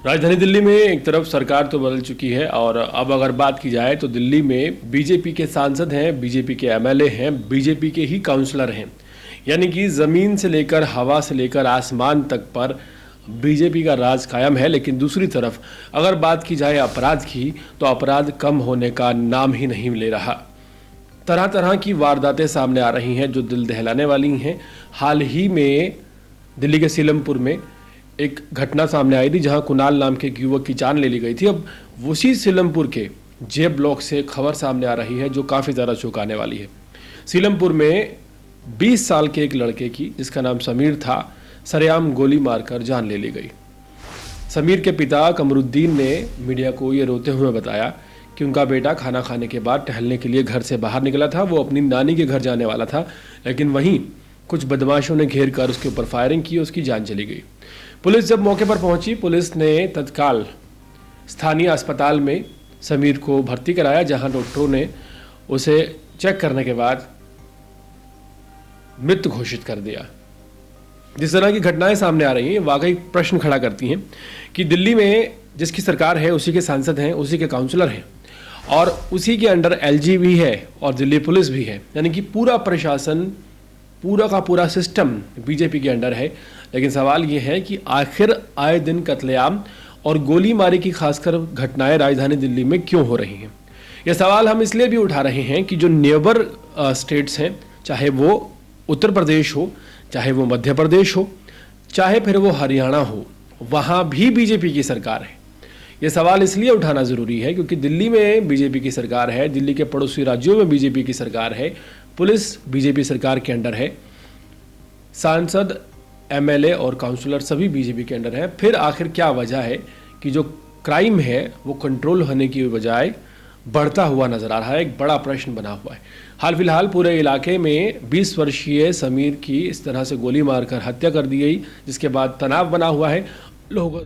राजधानी दिल्ली में एक तरफ सरकार तो बदल चुकी है और अब अगर बात की जाए तो दिल्ली में बीजेपी के सांसद हैं, बीजेपी के एमएलए हैं, बीजेपी के ही काउंसलर हैं। यानी कि ज़मीन से लेकर हवा से लेकर आसमान तक पर बीजेपी का राज कायम है। लेकिन दूसरी तरफ अगर बात की जाए अपराध की तो अपराध कम होने का नाम ही नहीं ले रहा। तरह तरह की वारदातें सामने आ रही हैं जो दिल दहलाने वाली हैं। हाल ही में दिल्ली के सीलमपुर में एक घटना सामने आई थी जहां कुणाल नाम के एक युवक की जान ले ली गई थी। अब उसी सीलमपुर के जे ब्लॉक से खबर सामने आ रही है जो काफ़ी ज़्यादा चौंकाने वाली है। सीलमपुर में 20 साल के एक लड़के की, जिसका नाम समीर था, सरेआम गोली मारकर जान ले ली गई। समीर के पिता कमरुद्दीन ने मीडिया को ये रोते हुए बताया कि उनका बेटा खाना खाने के बाद टहलने के लिए घर से बाहर निकला था। वो अपनी नानी के घर जाने वाला था, लेकिन वहीं कुछ बदमाशों ने घेर कर उसके ऊपर फायरिंग की, उसकी जान चली गई। पुलिस जब मौके पर पहुंची, पुलिस ने तत्काल स्थानीय अस्पताल में समीर को भर्ती कराया, जहां डॉक्टरों ने उसे चेक करने के बाद मृत घोषित कर दिया। जिस तरह की घटनाएं सामने आ रही हैं वाकई प्रश्न खड़ा करती हैं कि दिल्ली में जिसकी सरकार है उसी के सांसद हैं, उसी के काउंसलर हैं और उसी के अंडर एलजी भी है और दिल्ली पुलिस भी है। यानी कि पूरा प्रशासन, पूरा का पूरा सिस्टम बीजेपी के अंडर है। लेकिन सवाल ये है कि आखिर आए दिन कत्लेआम और गोलीमारी की खासकर घटनाएं राजधानी दिल्ली में क्यों हो रही हैं। यह सवाल हम इसलिए भी उठा रहे हैं कि जो नेबर स्टेट्स हैं, चाहे वो उत्तर प्रदेश हो, चाहे वो मध्य प्रदेश हो, चाहे फिर वो हरियाणा हो, वहाँ भी बीजेपी की सरकार है। ये सवाल इसलिए उठाना ज़रूरी है क्योंकि दिल्ली में बीजेपी की सरकार है, दिल्ली के पड़ोसी राज्यों में बीजेपी की सरकार है, पुलिस बीजेपी सरकार के अंडर है, सांसद, एमएलए और काउंसलर सभी बीजेपी के अंडर हैं। फिर आखिर क्या वजह है कि जो क्राइम है वो कंट्रोल होने की बजाय बढ़ता हुआ नजर आ रहा है? एक बड़ा प्रश्न बना हुआ है। हाल फिलहाल पूरे इलाके में 20 वर्षीय समीर की इस तरह से गोली मारकर हत्या कर दी गई, जिसके बाद तनाव बना हुआ है। लोग